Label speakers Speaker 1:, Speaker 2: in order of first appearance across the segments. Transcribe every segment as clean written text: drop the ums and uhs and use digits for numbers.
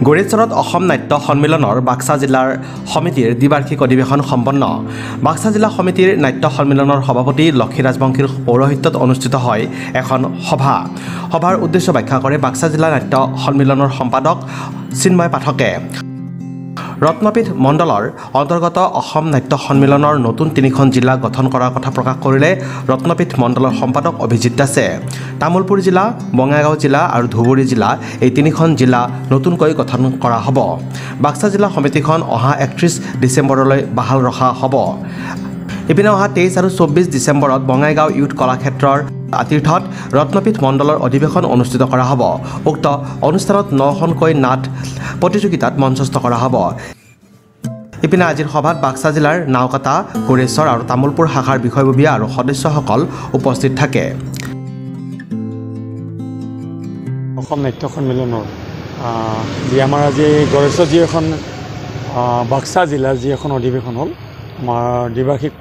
Speaker 1: গড়েশ্বৰত অসম নাট্য সন্মিলনৰ বাক্সা জিলাৰ সমিতিৰ দ্বিবাৰ্ষিক অধিৱেশন সম্পন্ন। বাক্সা জিলা সমিতিৰ নাট্য সন্মিলনৰ সভাপতি লক্ষী ৰাজবংশীৰ পৌৰোহিত্যত অনুষ্ঠিত হয় এখন সভাৰ উদ্দেশ্য ব্যাখ্যা কৰে বাক্সা জিলা নাট্য সন্মিলনৰ সম্পাদক চিন্ময় পাঠকে। ৰত্নপীঠ মণ্ডলৰ অন্তৰ্গত অসম নাট্য সন্মিলনৰ নতুন 3খন জিলা গঠন কৰাৰ কথা প্ৰকাশ কৰিলে ৰত্নপীঠ মণ্ডলৰ সম্পাদক অভিজিৎ দাসে। তামুলপুৰ জিলা, বঙাইগাঁও জিলা আৰু ধুবুৰী জিলা এই 3খন জিলা নতুনকৈ গঠন কৰা হ'ব। বাক্সা জিলা সমিতিখন অহা 31 ডিচেম্বৰলৈ বাহাল ৰখা হ'ব। ইপিনে অহা 23 আৰু 24 ডিচেম্বৰত বঙাইগাঁও ইউথ কলাক্ষেত্ৰৰ আতীৰ্থত ৰত্নপীঠ মণ্ডলৰ অধিৱেশন অনুষ্ঠিত কৰা হ'ব। উক্ত অনুষ্ঠানত 9খনকৈ নাট প্ৰতিযোগিতাত মঞ্চস্থ কৰা হ'ব। ইপিনে আজিৰ সভাত বাক্সা জিলাৰ নাওকাটা, গড়েশ্বৰ আৰু তামুলপুৰ শাখাৰ বিষয়ববীয়া আৰু সদস্যসকল উপস্থিত থাকে।
Speaker 2: অসম নাট্য সন্মিলনৰ যি আমাৰ আজি গড়েশ্বৰ যি এখন বাক্সা জিলাৰ যি এখন অধিৱেশন হ'ল, আমাৰ দ্বিবাৰ্ষিক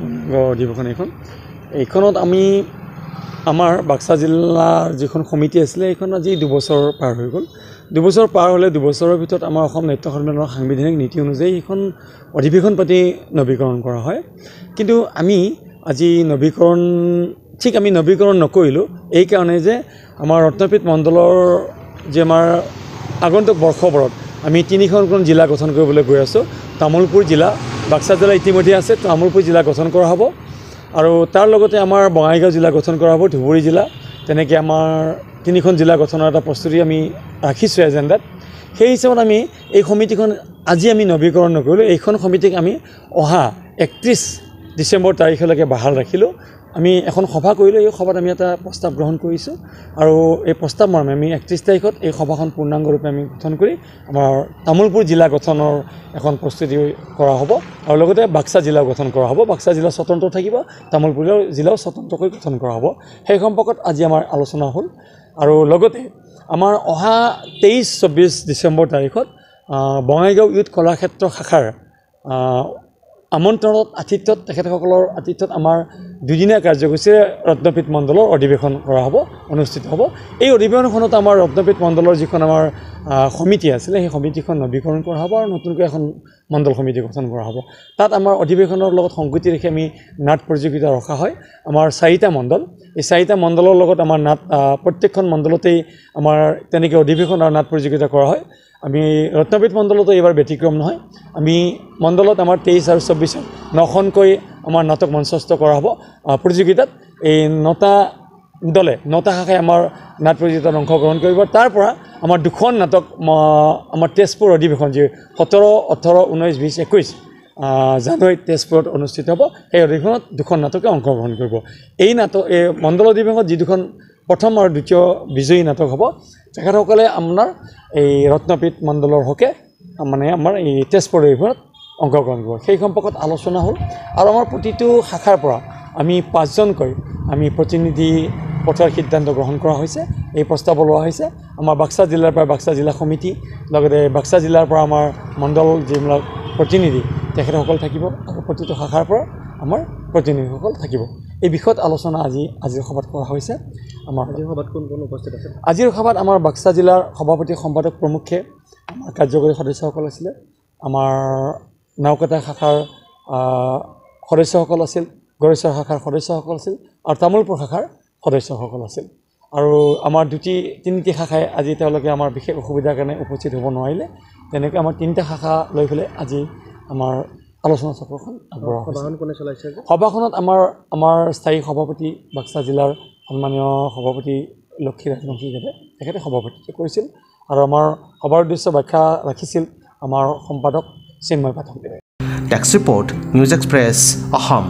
Speaker 2: অধিৱেশন এইখনত আমি আমাৰ বাক্সা জিলাৰ যিখন সমিতি আছিলে এইখন আজি 2 বছৰ পাৰ হৈ গ'ল। 2 বছৰ পাৰ হ'লে 2 বছৰৰ ভিতৰত আমাৰ অসম নাট্য সন্মিলনৰ সাংবিধানিক নীতি অনুযায়ী এইখন অধিৱেশন পাতি নৱীকৰণ কৰা হয়। কিন্তু আমি আজি নৱীকৰণ নকৰিলোঁ এইকাৰণে যে আমাৰ ৰত্নপীঠ মণ্ডলৰ যে আমাৰ আগন্তুক বৰ্ষবোৰত আমি 3খন জিলা গঠন কৰিবলৈ গৈ আছোঁ। তামুলপুৰ জিলা, বাক্সা জিলা ইতিমধ্যে আছে, তামুলপুৰ জিলা গঠন কৰা হ'ব আৰু তাৰ লগতে আমাৰ বঙাইগাঁও জিলা গঠন কৰা হ'ব, ধুবুৰী জিলা, তেনেকৈ আমাৰ 3খন জিলা গঠনৰ এটা প্ৰস্তুতি আমি ৰাখিছোঁ এজেণ্ডাত। সেই হিচাপত আমি এই সমিতিখন আজি আমি নৱীকৰণ নকৰিলোঁ। এইখন সমিতিক আমি অহা 31 ডিচেম্বৰ তাৰিখলৈকে বাহাল ৰাখিলোঁ। আমি এখন সভা কৰিলোঁ। এই সভাত আমি এটা প্ৰস্তাৱ গ্ৰহণ কৰিছোঁ আৰু এই প্ৰস্তাৱ মৰ্মে আমি 31 তাৰিখত এই সভাখন পূৰ্ণাংগৰূপে আমি গঠন কৰি আমাৰ তামুলপুৰ জিলা গঠনৰ এখন প্ৰস্তুতি কৰা হ'ব আৰু লগতে বাক্সা জিলাও গঠন কৰা হ'ব। বাক্সা জিলা স্বতন্ত্ৰ থাকিব, তামুলপুৰ জিলাও স্বতন্ত্ৰকৈ গঠন কৰা হ'ব। সেই সম্পৰ্কত আজি আমাৰ আলোচনা হ'ল আৰু লগতে আমাৰ অহা 23-24 ডিচেম্বৰ তাৰিখত বঙাইগাঁও ইউথ কলাক্ষেত্ৰ শাখাৰ আমন্ত্ৰণত তেখেতসকলৰ আতিথ্যত আমাৰ 2দিনীয়া কাৰ্যসূচীৰে ৰত্নপীঠ মণ্ডলৰ অধিৱেশন কৰা হ'ব, অনুষ্ঠিত হ'ব। এই অধিৱেশনখনত আমাৰ ৰত্নপীঠ মণ্ডলৰ যিখন আমাৰ সমিতি আছিলে সেই সমিতিখন নৱীকৰণ কৰা হ'ব আৰু নতুনকৈ এখন মণ্ডল সমিতি গঠন কৰা হ'ব। তাত আমাৰ অধিৱেশনৰ লগত সংগতি ৰাখি আমি নাট প্ৰতিযোগিতা ৰখা হয়। আমাৰ 4টা মণ্ডল, এই 4টা মণ্ডলৰ লগত আমাৰ নাট প্ৰত্যেকখন মণ্ডলতেই আমাৰ তেনেকৈ অধিৱেশন আৰু নাট প্ৰতিযোগিতা কৰা হয়। আমি ৰত্নপীঠ মণ্ডলতো এইবাৰ ব্যতিক্ৰম নহয়। আমি মণ্ডলত আমাৰ 23 আৰু 24 9খনকৈ আমাৰ নাটক মঞ্চস্থ কৰা হ'ব প্ৰতিযোগিতাত। এই 9টা দলে 9টা শাখাই আমাৰ নাট প্ৰতিযোগিতাত অংশগ্ৰহণ কৰিব। তাৰ পৰা আমাৰ 2খন নাটক আমাৰ তেজপুৰ অধিৱেশন যি 17, 18, 19, 20, 21 জানুৱাৰীত তেজপুৰত অনুষ্ঠিত হ'ব। সেই অধিৱেশনত 2খন নাটকে অংশগ্ৰহণ কৰিব। এই মণ্ডল অধিৱেশনত যি 2খন প্ৰথম আৰু দ্বিতীয় বিজয়ী নাটক হ'ব, তেখেতসকলে আপোনাৰ এই ৰত্নপীঠ মণ্ডলৰ হকে মানে আমাৰ এই তেজপুৰ অধিৱেশনত অংশগ্ৰহণ কৰিব। সেই সম্পৰ্কত আলোচনা হ'ল আৰু আমাৰ প্ৰতিটো শাখাৰ পৰা আমি 5জনকৈ আমি প্ৰতিনিধি পঠোৱাৰ সিদ্ধান্ত গ্ৰহণ কৰা হৈছে। এই প্ৰস্তাৱ লোৱা হৈছে আমাৰ বাক্সা জিলাৰ পৰা বাক্সা জিলা সমিতি, লগতে বাক্সা জিলাৰ পৰা আমাৰ মণ্ডল যিবিলাক প্ৰতিনিধি তেখেতসকল থাকিব আৰু প্ৰতিটো শাখাৰ পৰা আমাৰ প্ৰতিনিধিসকল থাকিব। এই বিষয়ত আলোচনা আজিৰ সভাত কৰা হৈছে। আমাৰ আজিৰ সভাত কোন উপস্থিত আছে? আজিৰ সভাত আমাৰ বাক্সা জিলাৰ সভাপতি সম্পাদক প্ৰমুখ্যে আমাৰ কাৰ্যকৰী সদস্যসকল আছিলে, আমাৰ নাওকাটা শাখাৰ সদস্যসকল আছিল, গড়েশ্বৰ শাখাৰ সদস্যসকল আছিল আৰু তামুলপুৰ শাখাৰ সদস্যসকল আছিল। আৰু আমাৰ 2-3টি শাখাই আজি তেওঁলোকে আমাৰ বিশেষ অসুবিধাৰ কাৰণে উপস্থিত হ'ব নোৱাৰিলে। তেনেকৈ আমাৰ 3টা শাখা লৈ পেলাই আজি আমাৰ আলোচনা চক্ৰখন আগবঢ়োৱা হৈছে। কোনে চলাইছে? সভাখনত আমাৰ স্থায়ী সভাপতি বাক্সা জিলাৰ সন্মানীয় সভাপতি লক্ষী ৰাজবংশীদেৱে তেখেতে সভাপতিত্ব কৰিছিল আৰু আমাৰ সভাৰ উদ্দেশ্য ব্যাখ্যা ৰাখিছিল আমাৰ সম্পাদক চিন্ময় পাঠকদেৱে।
Speaker 1: Desk report, news express, Assam.